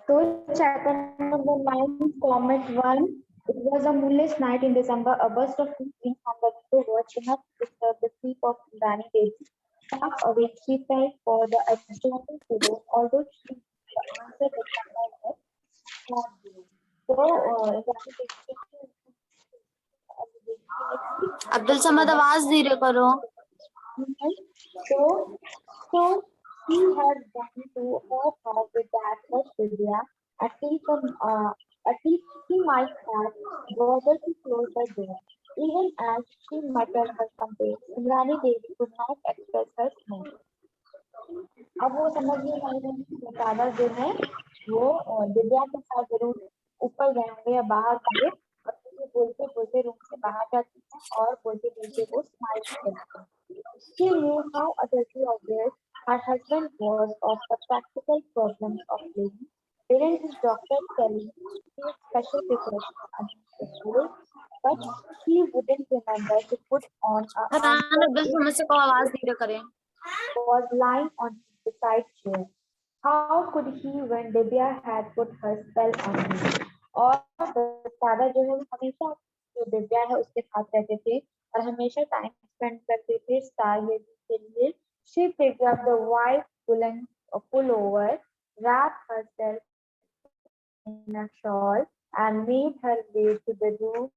So chapter number 9, Comet 1. It was a moonless night in December. A burst of wind from the window was enough to disturb the sleep of Rani Devi. Half awake, she felt for the adjoining pillow, although she knew the answer that someone was not there. So, Rani Devi Abdul Samad आवाज धीरे करो। So he had gone to her house with that much Vidya. At least, at least he might have bothered to close the door. Even as she muttered her complaints, Indrani Devi could not express her smile. अब वो समझ नहीं पा रही थी कि दादा जो है वो दिव्या के साथ जरूर ऊपर गए होंगे या बाहर होंगे और मुझे बोलते बोलते रूम से बाहर जाती है और बोलते बोलते वो स्माइल करती है. She knew how utterly obvious her husband was of the practical problems of living. Didn't his doctor tell him to take special precautions against the cold? But he wouldn't remember to put on a Farhan Abdul Samad से को आवाज धीरे करें। was lying on his beside chair. How could he when Divya had put her spell on him? और दादा जो है वो हमेशा जो दिव्या है उसके साथ रहते थे और हमेशा टाइम स्पेंड करते थे स्टारगेजिंग के लिए. She picked up the white woolen pullover, wrapped herself in a shawl, and made her way to the room.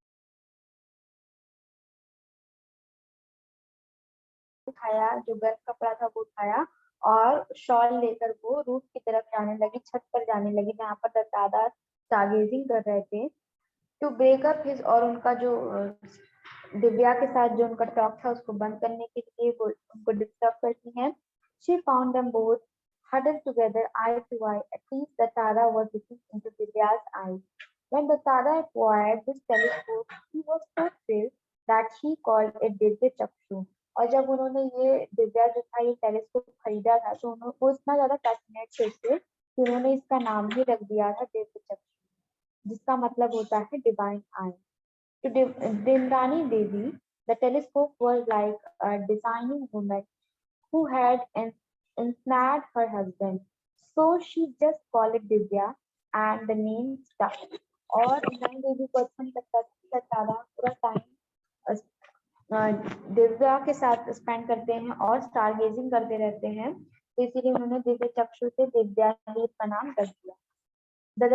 उठाया जो गर्म कपड़ा था वो उठाया और शॉल लेकर वो रूफ की तरफ जाने लगी, छत पर जाने लगी जहाँ पर दादा स्टारगेजिंग कर रहे थे. टू ब्रेकअप हिज और उनका जो दिव्या के साथ जो उनका टॉक था उसको बंद करने के लिए वो उनको डिस्टर्ब करती हैं. She found them both huddled together, eye to eye. At least the Tara was looking into Divya's eyes. When the Tara acquired this telescope, he was so thrilled that he called it Divya Chakshu. और जब उन्होंने ये दिव्या जो था ये telescope खरीदा था तो उन्होंने वो इतना ज्यादा फैसिनेट थे इससे कि उन्होंने इसका नाम ही रख दिया था दिव्य चक्षु, जिसका मतलब होता है divine I. To Dindrani Devi, the telescope was like a designing woman who had ensnared her husband. So she just called it Divya and the name stuck. और इंद्रानी देवी को अच्छा नहीं लगता था कि दादा पूरा टाइम दिव्या के साथ स्पेंड करते हैं और स्टार गेजिंग करते रहते हैं, तो इसीलिए उन्होंने दिव्य चक्षु से दिव्या ही का नाम रख दिया. The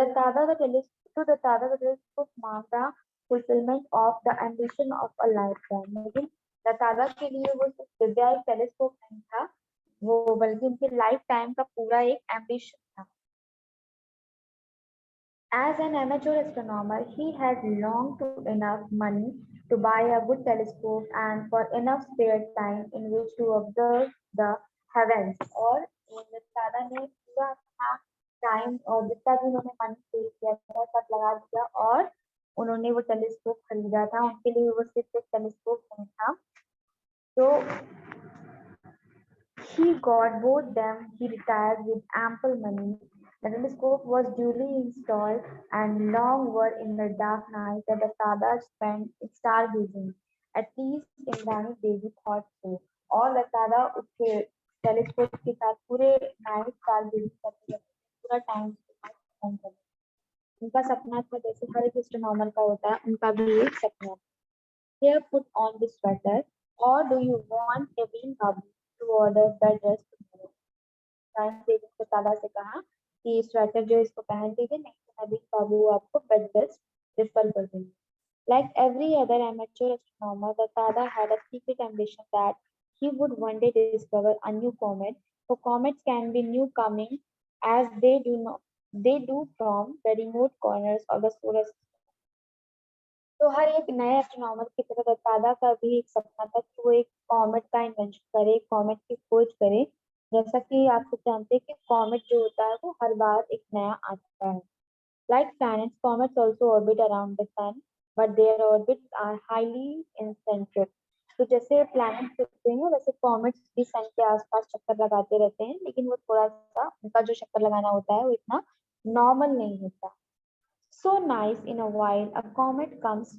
telescope marked the fulfillment of the ambition of a lifetime. लेकिन दादा के लिए वो सिर्फ दिव्या एक टेलीस्कोप नहीं था, वो बल्कि उनके लाइफ टाइम का पूरा एक एम्बिशन था. As an amateur astronomer, he had longed to enough money to buy a good telescope and for enough spare time in which to observe the heavens. और दादा ने पूरा अपना टाइम और जितना भी उन्होंने मनी सेव किया था सब लगा दिया और उन्होंने वो टेलीस्कोप खरीदा था. उनके लिए वो सिर्फ एक टेलीस्कोप नहीं था. तो he got both them. He retired with ample money. The telescope was duly installed, and long were in the dark night that the Sada spent stargazing. At least Indrani Devi thought so. और दादा उसके telescope के साथ पूरे night stargazing करते रहते थे, पूरा टाइम स्पेंड करते. उनका सपना था जैसे हर एक एस्ट्रोनॉमर का होता है, उनका भी एक सपना था. Here, put on this sweater, or do you want Kevin Babu to order the dress tomorrow? साइंस देवी ने दादा से कहा कि स्वेटर जो इसको पहन दीजिए, नहीं तो नवीन बाबू आपको बेड ड्रेस प्रेफर कर देंगे. Like every other amateur astronomer, the Tada had a secret ambition that he would one day discover a new comet. So comets can be new coming as they do from the remote corners of the solar system. तो हर एक नए astronomer की तरह दादा का भी एक सपना था कि वो एक कॉमेट का इन्वेंशन करे, कॉमेट की खोज करे. जैसा कि आप सब जानते हैं कि कॉमेट जो होता है वो हर बार एक नया आता है. Like planets, comets also orbit around the sun, but their orbits are highly eccentric. तो जैसे प्लैनेट्स होते हैं वैसे कॉमेट्स भी सन के आसपास चक्कर लगाते रहते हैं, लेकिन वो थोड़ा सा उनका जो चक्कर लगाना होता है वो इतना नॉर्मल नहीं होता. So nice in a while a comet comes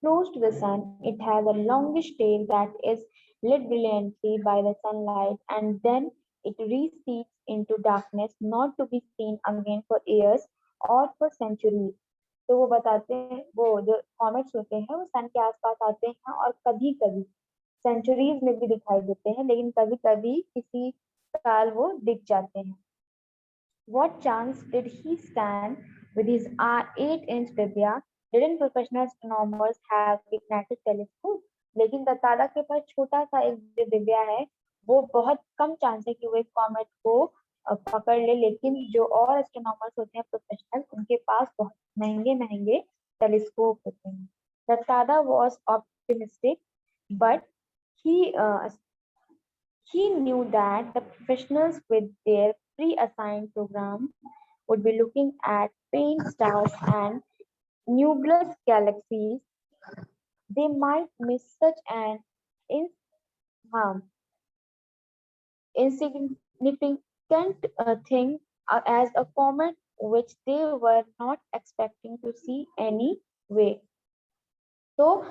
close to the sun. It has a longish tail that is lit brilliantly by the sunlight, and then it recedes into darkness, not to be seen again for years. और for centuries. तो वो बताते हैं वो जो comets होते हैं वो सन के आसपास आते हैं और कभी कभी सेंचुरीज में भी दिखाई देते हैं, लेकिन कभी कभी किसी साल वो दिख जाते हैं. What chance did he stand with his 8-inch Divya? Didn't professional astronomers have magnetic telescope? लेकिन तारा के पास छोटा सा एक जो दिव्या है वो बहुत कम चांस है कि वो एक कॉमेट को पकड़ ले, लेकिन जो और एस्ट्रोनॉमर्स होते हैं प्रोफेशनल उनके पास बहुत महंगे महंगे टेलीस्कोप होते हैं. Tatada was optimistic, but he he knew that the professionals with their pre-assigned programs would be looking at faint stars and nebulous galaxies. They might miss such an in, um, insignificant thing as a comet which they were not expecting to see anyway. So,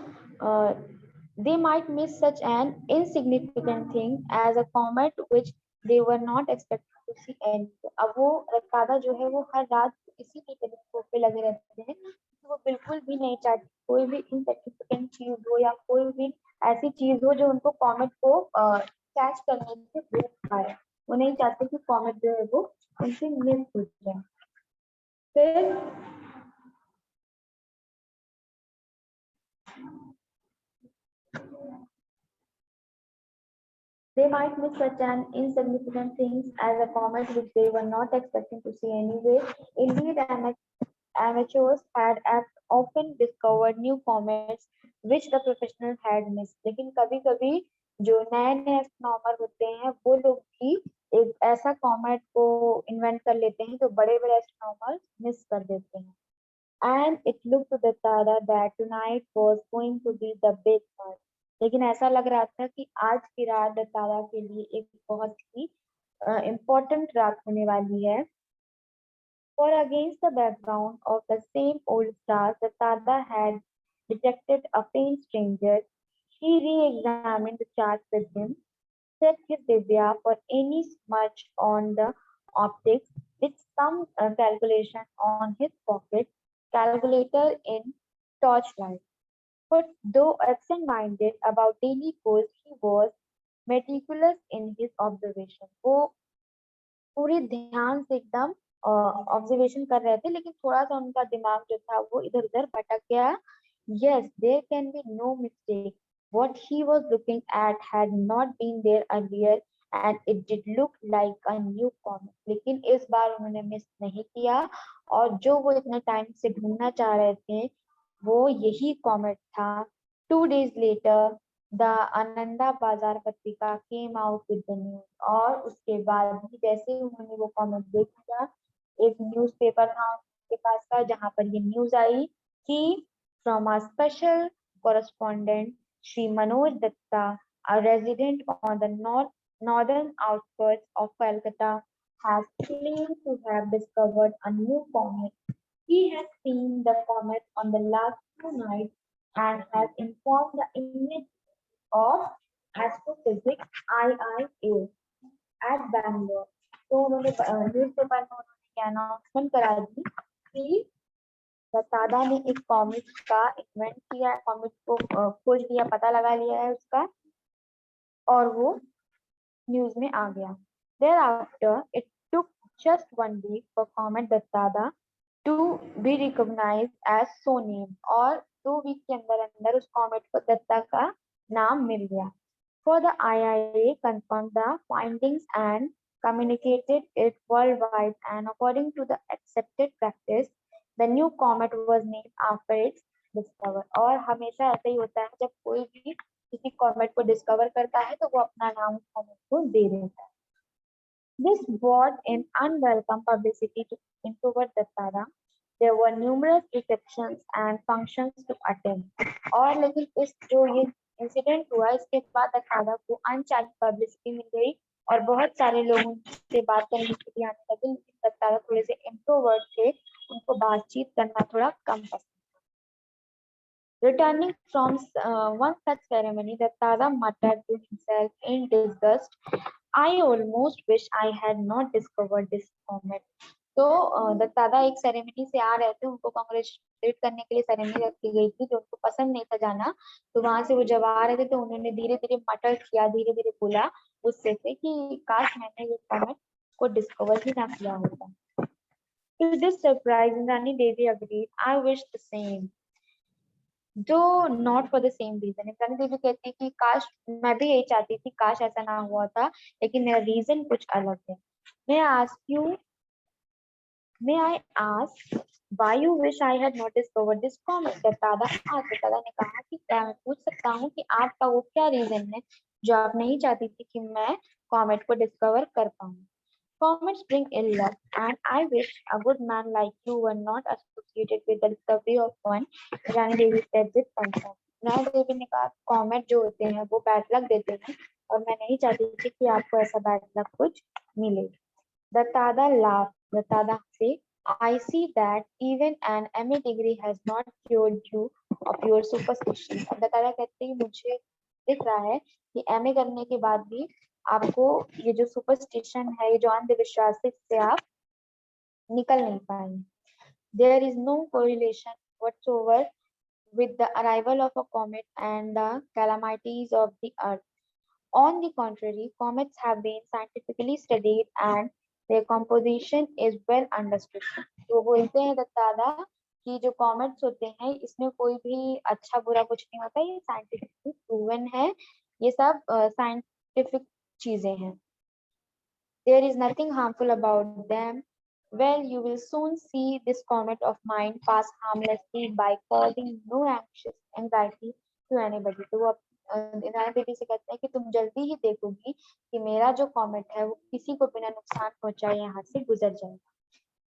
they might miss such an insignificant thing as a comet which they were not expecting to see any. अब वो रकादा जो है वो हर रात इसी के telescope पे लगे रहते हैं, तो वो बिल्कुल भी नहीं चाहती कोई भी इनसिग्निफिकेंट चीज हो या कोई भी ऐसी चीज हो जो उनको कॉमेट को कैच करने से रोक पाए. वो नहीं चाहते कि कॉमेट जो है वो उनसे मिस हो जाए. फिर they might miss such an insignificant things as a comet which they were not expecting to see anyway. Indeed, amateurs had often discovered new comets which the professionals had missed. लेकिन कभी-कभी जो नए-नए astronomer होते हैं वो लोग भी एक ऐसा कॉमेट को इन्वेंट कर लेते हैं जो बड़े-बड़े एस्ट्रोनॉमर्स मिस कर देते हैं. And it looked to the Tara that tonight was going to be the big one. लेकिन ऐसा लग रहा था कि आज की रात तारा के लिए एक बहुत ही इम्पोर्टेंट रात होने वाली है. For against the background of the same old stars, the Tara had detected a faint stranger. He re-examined the chart with him, checked his Divya for any smudge on the optics, did some calculation on his pocket calculator in torchlight. But though absent-minded about daily course, he was meticulous in his observation. वो पूरे ध्यान से एकदम observation कर रहे थे, लेकिन थोड़ा सा उनका दिमाग जो था वो इधर उधर भटक गया. Yes, there can be no mistake. What he was looking at had not been there earlier, and it did look like a new comet. लेकिन इस बार उन्होंने मिस नहीं किया, और जो वो इतने टाइम से ढूंढना चाह रहे थे वो यही कॉमेट था. 2 days later, द आनंदा बाजार पत्रिका came out with the news. और उसके बाद भी जैसे ही उन्होंने वो कॉमेंट देख लिया, एक न्यूज़पेपर था उनके पास का जहां पर ये न्यूज आई कि from a special correspondent Shri Manoj Dutta, a resident on the northern outskirts of Calcutta, has claimed to have discovered a new comet. He has seen the comet on the last 2 nights and has informed the Indian of Astrophysics IIA at Bangalore. तो उन्होंने newspaper में उन्होंने क्या announcement करा दी कि दादा ने एक कॉमेट का इन्वेंट किया, कॉमेट को खोज लिया, पता लगा लिया है उसका, और वो न्यूज में आ गया. Thereafter, it took just 1 week for Comet Dattada to be recognized as so named. और 2 वीक के अंदर अंदर उस कॉमेट को दत्ता का नाम मिल गया. For the IIA confirmed the findings and communicated it worldwide, and according to the accepted practice, the new comet was named after its discoverer. और हमेशा ऐसा ही होता है, जब कोई भी किसी कॉमेट को डिस्कवर करता है तो वो अपना नाम उस कॉमेट को दे देता है. This brought in unwelcome publicity to introvert Dattara. There were numerous receptions and functions to attend. और लेकिन इस जो ये इंसिडेंट हुआ इसके बाद दादा को अनचाही पब्लिसिटी मिल गई और बहुत सारे लोगों से बात करने के लिए आने लगे, लेकिन दादा थोड़े से इंट्रोवर्ट थे, उनको बातचीत करना थोड़ा कम पसंद. Returning from one such ceremony, Dattara muttered to himself in disgust, I almost wish I had not discovered this comet. तो दत्तादा एक सेरेमनी से आ रहे थे, उनको कॉन्ग्रेचुलेट करने के लिए सेरेमनी रखी गई थी, जो उनको पसंद नहीं था जाना। तो वहां से वो जब आ रहे थे तो उन्होंने धीरे धीरे मटर किया, धीरे धीरे बोला गुस्से से कि काश मैंने ये कॉमेट को डिस्कवर ही ना किया होता। To this surprise, Rani Devi agreed, I wish the same. जो not for the same reason, Rani Devi कहती है कि काश मैं भी यही चाहती थी, काश ऐसा ना हुआ था, लेकिन मेरा रीजन कुछ अलग है। मैं ask you May I ask why you wish I had not discovered this comet? दत्तादा ने कहा कि क्या मैं पूछ सकता हूँ कि आपका वो क्या रीजन है जो आप नहीं चाहती थी कि मैं कॉमेट को डिस्कवर कर पाऊँ। Comets bring ill luck, and I wish a good man like you were not associated with the discovery of one. Rani Devi said with concern. Rani Devi ने कहा कॉमेट जो होते हैं वो बैड लक देते हैं, और मैं नहीं चाहती थी कि आपको ऐसा बैड लक कुछ मिले। Datada laughed. Datada said, I see that even an MA degree has not cured you of your superstition. अब दादा कहते हैं मुझे दिख रहा है कि MA करने के बाद भी आपको ये जो सुपरस्टिशन है, ये जो अंधविश्वास है, इससे आप निकल नहीं पाएंगे। There is no correlation whatsoever with the arrival of a comet and the calamities of the earth. On the contrary, comets have been scientifically studied and their composition is well understood. तो बोलते हैं दत्तादा कि जो comets होते हैं इसमें कोई भी अच्छा बुरा कुछ नहीं होता, ये साइंटिफिकली प्रूवन है, ये सब साइंटिफिक चीजें हैं। There is nothing harmful about them. Well, you will soon see this comet of mine pass harmlessly by causing no anxious anxiety to anybody. तो वो इनाया बेटी से कहते हैं कि तुम जल्दी ही देखोगी कि मेरा जो कॉमेट है वो किसी को बिना नुकसान पहुंचाए यहाँ से गुजर जाएगा।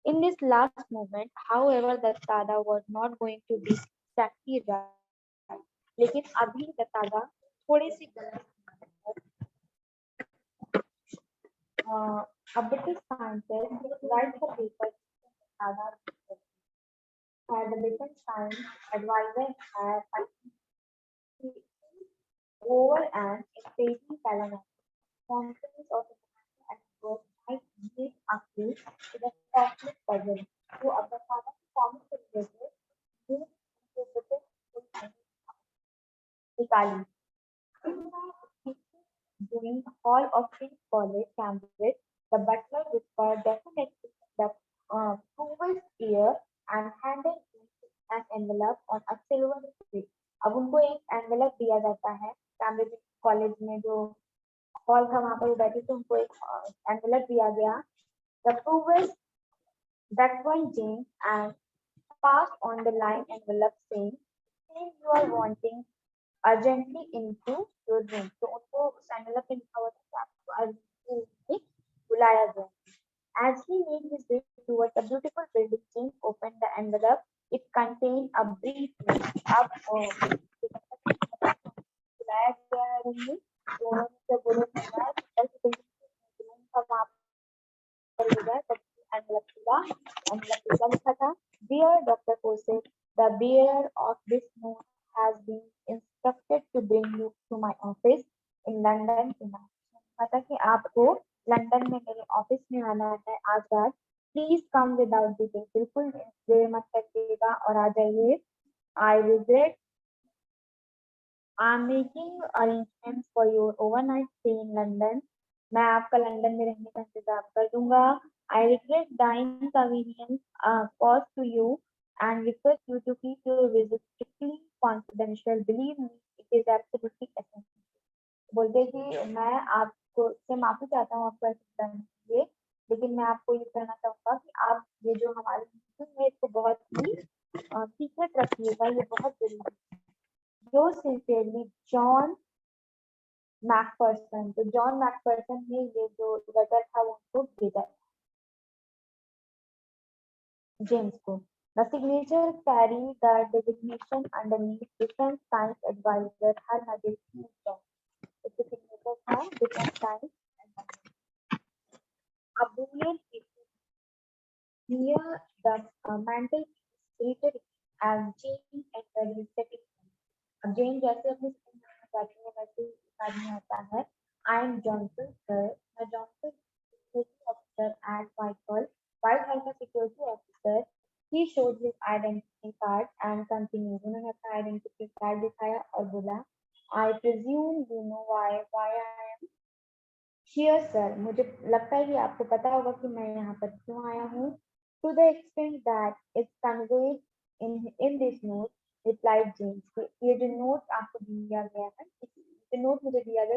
In this last moment, however, Dattada was not going to be exactly right. लेकिन अभी दत्तादा थोड़े से गलत a British scientist writes a paper had the British science advisor had over an staging calendar. Conference of the experts might give a clue to the cosmic puzzle. तो अब बताना कि comic से रिलेटेड जो British निकाली। During the hall of King's College, Cambridge, the butler whispered definitely the previous year and handed him an envelope on a silver tray. अब उनको एक एनवेलप दिया जाता है, कैम्ब्रिज कॉलेज में जो हॉल था वहां पर वो बैठे थे, उनको एक एनवेलप दिया गया। The previous that one James and passed on the line envelope saying, "Since you are wanting urgently into your room." तो उनको उस एनवेलप पे लिखा हुआ था कि आपको urgently बुलाया गया। As he made his way towards the beautiful building, James opened the envelope. It contained a brief note. अब बुलाया गया है रूम में, तो उन्होंने जब बोला कि रूम था वहाँ पर गया तब एनवेलप लिखा था, Dear Dr. Kosek, the bearer of this note has been instructed to bring you to my office in London tonight. पता कि आपको लंदन में मेरे ऑफिस में आना है आज रात। प्लीज कम विदाउट डिले, बिल्कुल देर मत करिएगा और आ जाइए। I regret I am making arrangements for your overnight stay in London. मैं आपका लंदन में रहने का इंतजाम कर दूंगा। I regret the inconvenience cause to you and request you to keep your visit strictly confidential. Believe me, it is absolutely essential. बोलते कि मैं आपको से माफी चाहता हूँ आपको ऐसा करने के लिए, लेकिन मैं आपको ये कहना चाहूंगा कि आप ये जो हमारी मीटिंग है इसको बहुत ही सीक्रेट रखिएगा, ये बहुत जरूरी है। Your sincerely John Macpherson. तो जॉन मैकफर्सन ने ये जो लेटर था वो उनको भेजा जेम्स को। The signature carried the designation underneath Defense Science Advisor Her Majesty John. इसके signature था Defense Science Advisor. A brilliant near the mantle greeted as Jane entered his setting room. अब जेन जैसे अपने setting room में जाती है वैसे एक आदमी आता है। I am Johnson sir, मैं Johnson security officer at Whitehall. White House का security officer, he showed his identity card and continued. उन्होंने अपना identity card दिखाया और बोला, I presume you know why I am here, sir. मुझे लगता है कि आपको पता होगा कि मैं यहाँ पर क्यों आया हूँ. To the extent that it's conveyed in this note, replied James. ये जो note आपको दिया गया है, ये note मुझे दिया गया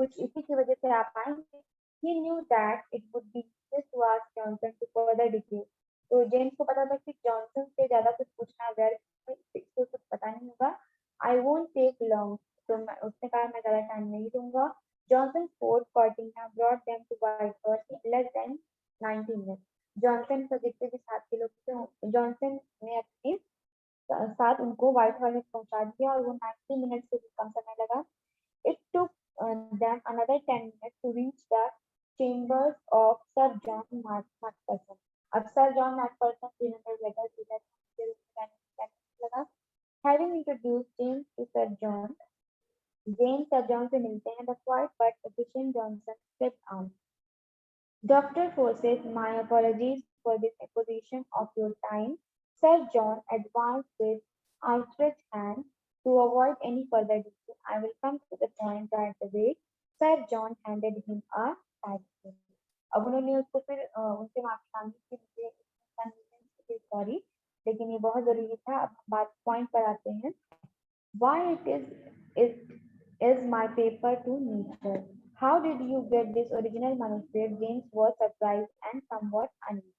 इसी की वजह से आप आएंगे. He knew that it would be useless to ask Johnson to further detail. तो जेम्स को पता था कि जॉनसन से ज्यादा कुछ पूछना व्यर्थ है, इसको कुछ पता नहीं होगा. I won't take long. तो उसने कहा मैं ज्यादा टाइम नहीं दूंगा. Johnson's Ford Cortina brought them to Whitehorse in less than 90 minutes. Johnson का जितने भी साथी लोग थे, जॉनसन ने अपने साथ उनको व्हाइट हॉल में पहुंचा दिया और वो 90 मिनट से भी कम समय लगा. It took them another 10 minutes to reach the chambers of Sir John Macpherson. अब Sir John Macpherson 300 letters लगा. Having introduced James to Sir John, James Sir John से मिलते हैं. The quiet but efficient Johnson stepped out. Dr. Forsyth, my apologies for this acquisition of your time. Sir John advanced with outstretched hand. To avoid any further delay, I will come to the point right away. Sir John handed him a typewriter. अब उन्होंने उसको फिर उनसे माफी मांगी कि मुझे inconvenience के लिए सॉरी, लेकिन ये बहुत जरूरी था. अब बात पॉइंट पर आते हैं. Why is my paper to nature? How did you get this original manuscript? James was surprised and somewhat uneasy.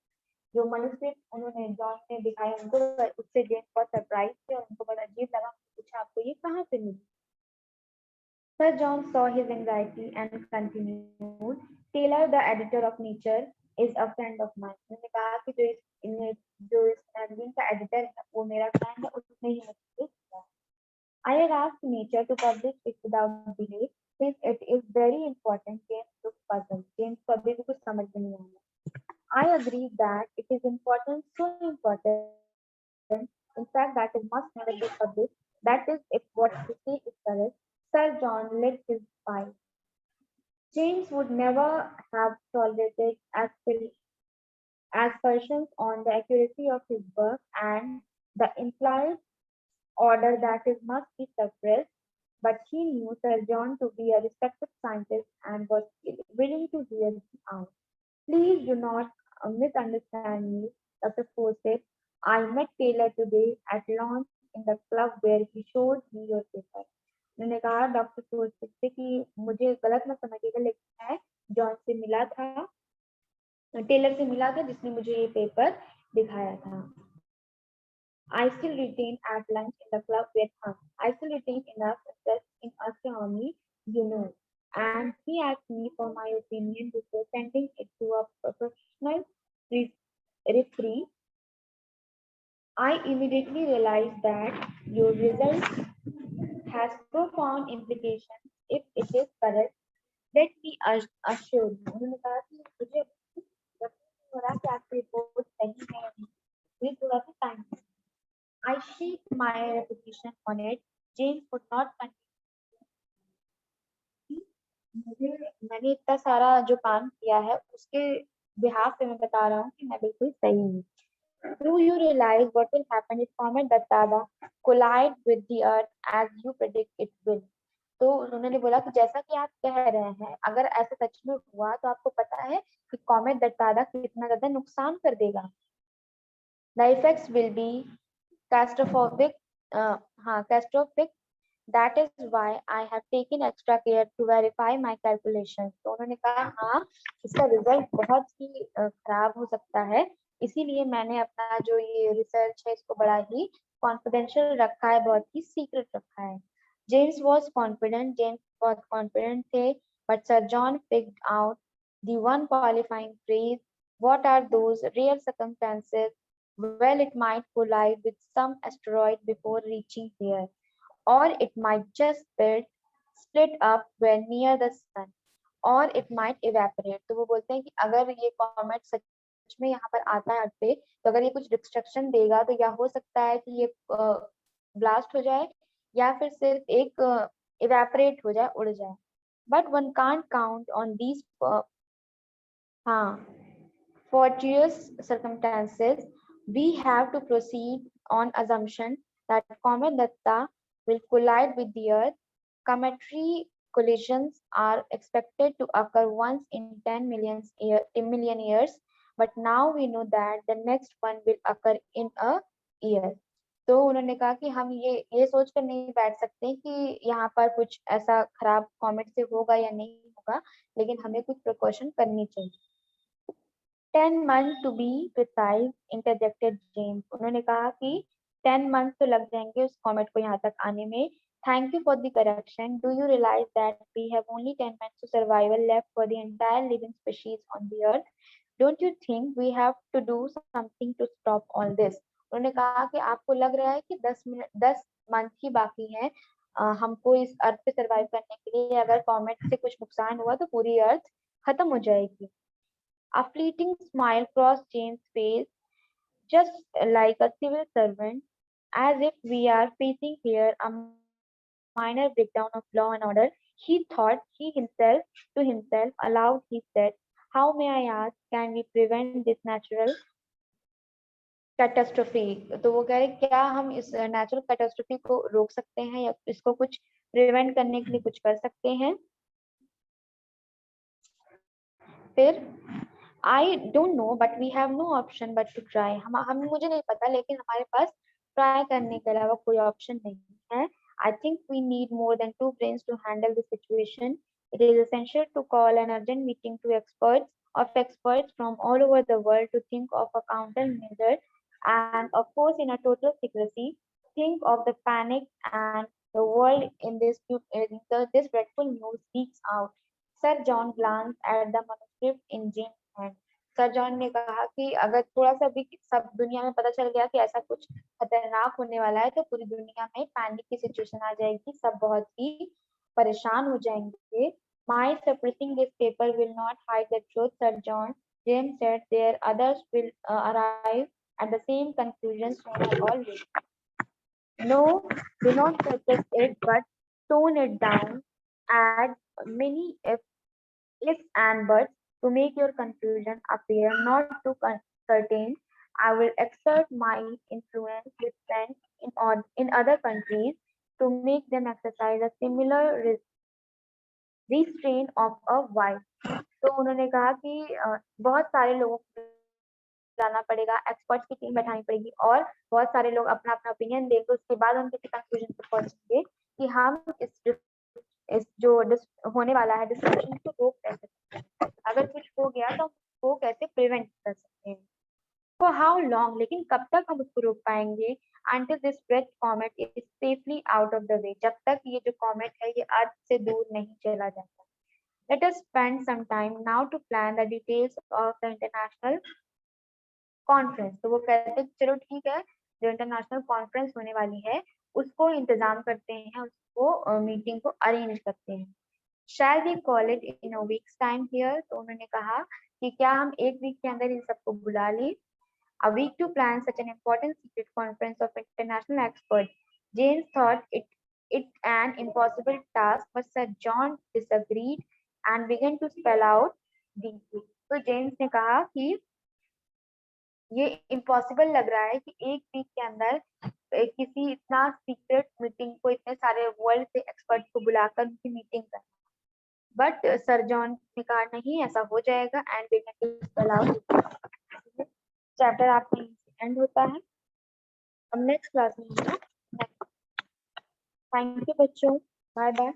जो manuscript उन्होंने जॉन ने दिखाया उनको, उससे जेम्स बहुत सरप्राइज थे और उनको बहुत अजीब लगा. पूछा आपको ये कहाँ से मिली? Sir John saw his anxiety and continued. Taylor, the editor of Nature, is a friend of mine. उन्होंने कहा कि जो इस मैगजीन का एडिटर है वो मेरा फ्रेंड है, उसने ही मुझे दिया. I had asked Nature to publish it without delay since it is very important. James looked puzzled. James को अभी भी कुछ समझ में नहीं आया. I agree that it is important, so important, in fact, that it must never be published. That is, if what you say is correct. Sir John lit his pipe. James would never have tolerated aspersions on the accuracy of his work and the implied order that it must be suppressed, but he knew Sir John to be a respected scientist and was willing to hear him out. Please do not misunderstand me, Dr. Forsyth. I met Taylor today at lunch in the club where he showed me your paper. मैंने कहा doctor Forsythe से कि मुझे गलत मत समझिएगा, लेकिन मैं जॉन से मिला था, टेलर से मिला था जिसने मुझे ये पेपर दिखाया था. I still retain at lunch in the club with him. I still retain enough interest in astronomy, you know. And he asked me for my opinion before sending it to a professional referee. I immediately realized that your result has profound implications if it is correct. Let me assure you. उन्होंने कहा कि मुझे हो रहा कि आपकी report सही है, मुझे थोड़ा सा time. I shaped my reputation on it. James could not continue. मैंने इतना सारा जो काम किया है उसके बिहाफ पे मैं बता रहा हूँ कि मैं बिल्कुल सही हूँ. Do you realize what will happen if comet Dattada collide with the Earth as you predict it will? तो उन्होंने बोला कि जैसा कि आप कह रहे हैं, अगर ऐसा सच में हुआ तो आपको पता है कि कॉमेट दत्तादा कितना ज्यादा नुकसान कर देगा. The effects will be catastrophic. Catastrophic. That is why I have taken extra care to verify my calculations. तो उन्होंने कहा हाँ, इसका रिजल्ट बहुत ही खराब हो सकता है, इसीलिए मैंने अपना जो ये रिसर्च है इसको बड़ा ही कॉन्फिडेंशियल रखा है, बहुत ही सीक्रेट रखा है. James was confident. James was confident थे, but Sir John picked out the one qualifying phrase. What are those real circumstances? Well, it might collide with some asteroid before reaching here, or it might just split up when near the sun, or it might evaporate. तो वो बोलते हैं कि अगर ये comet सच में यहाँ पर आता है अर्थ पे, तो अगर ये कुछ डिस्ट्रक्शन देगा तो या हो सकता है कि ये ब्लास्ट हो जाए या फिर सिर्फ एक इवेपोरेट हो जाए, उड़ जाए. But one can't count on these. हाँ, fortuitous circumstances, we have to proceed on assumption that comet Datta will collide with the Earth. Cometary collisions are expected to occur once in 10 million years, but now we know that the next one will occur in a year. तो उन्होंने कहा कि हम ये सोच कर नहीं बैठ सकते कि यहाँ पर कुछ ऐसा खराब कॉमेट से होगा या नहीं होगा, लेकिन हमें कुछ प्रिकॉशन करनी चाहिए। 10 months to be precise, interjected James. उन्होंने कहा कि 10 months तो लग जाएंगे उस कॉमेट को यहाँ तक आने में। Thank you for the correction. Do you realize that we have only 10 months to survival left for the entire living species on the earth? Don't you think we have to do something to stop all this? उन्होंने कहा कि आपको लग रहा है कि 10 month ही बाकी हैं हमको इस अर्थ पे सर्वाइव करने के लिए। अगर कॉमेट से कुछ नुकसान हुआ तो पूरी अर्थ खत्म हो जाएगी। A fleeting smile crossed James' face, just like a civil servant, as if we are facing here a minor breakdown of law and order. He thought to himself aloud, he said, how may I ask, can we prevent this natural catastrophe? तो वो कह रहे क्या हम इस natural catastrophe को रोक सकते हैं या इसको कुछ प्रिवेंट करने के लिए कुछ कर सकते हैं? फिर I don't know, but we have no option but to try. हम मुझे नहीं पता, लेकिन हमारे पास ट्राई करने के अलावा कोई ऑप्शन नहीं है। I think we need more than 2 brains to handle the situation. It is essential to call an urgent meeting to experts from all over the world to think of a countermeasure, and of course, in a total secrecy, think of the panic and the world in this dreadful news leaks out. Sir John glanced at the manuscript in James' hand. Sir John ने कहा कि अगर थोड़ा सा भी सब दुनिया में पता चल गया कि ऐसा कुछ खतरनाक होने वाला है तो पूरी दुनिया में पैनिक की सिचुएशन आ जाएगी, सब बहुत ही परेशान हो जाएंगे। My suppressing this paper will not hide the truth, Sir John. James said there others will arrive at the same conclusion sooner or later. No, do not suppress it, but tone it down. Add many ifs and buts to make your conclusion appear not too certain. I will exert my influence with friends in other countries to make them exercise a similar restraint of a wife. तो उन्होंने कहा कि बहुत सारे लोगों को लाना पड़ेगा, एक्सपर्ट्स की टीम बैठानी पड़ेगी और बहुत सारे लोग अपना अपना ओपिनियन देंगे, उसके बाद हम किसी कंक्लूजन पर पहुंचेंगे कि हम इस जो होने वाला है डिस्ट्रक्शन को रोक कैसे सकते हैं। अगर कुछ हो गया तो वो कैसे प्रिवेंट कर सकते हैं। For how long? लेकिन कब तक हम उसको रोक पाएंगे? Until this red comet is safely out of the way. जब तक ये जो कॉमेट है ये अर्थ से दूर नहीं चला जाता। Let us spend some time now to plan the details of the international conference. तो वो कहते हैं चलो ठीक है, जो इंटरनेशनल कॉन्फ्रेंस होने वाली है उसको इंतजाम करते हैं, उसको मीटिंग को अरेंज करते हैं। Shall we call it in a week's time here? तो उन्होंने कहा कि क्या हम एक वीक के अंदर इन सबको बुला लें? A week to plan such an important secret conference of international experts. James thought it an impossible task, but Sir John disagreed and began to spell out deeply. तो जेम्स ने कहा कि ये इम्पॉसिबल लग रहा है कि एक वीक के अंदर किसी इतना सीक्रेट मीटिंग को इतने सारे वर्ल्ड से एक्सपर्ट को बुलाकर उनकी मीटिंग करना। बट सर जॉन ने कहा नहीं, ऐसा हो जाएगा and began to spell out. Chapter आपका एंड होता है। अब नेक्स्ट क्लास में मिलते हैं। थैंक यू बच्चों, बाय बाय।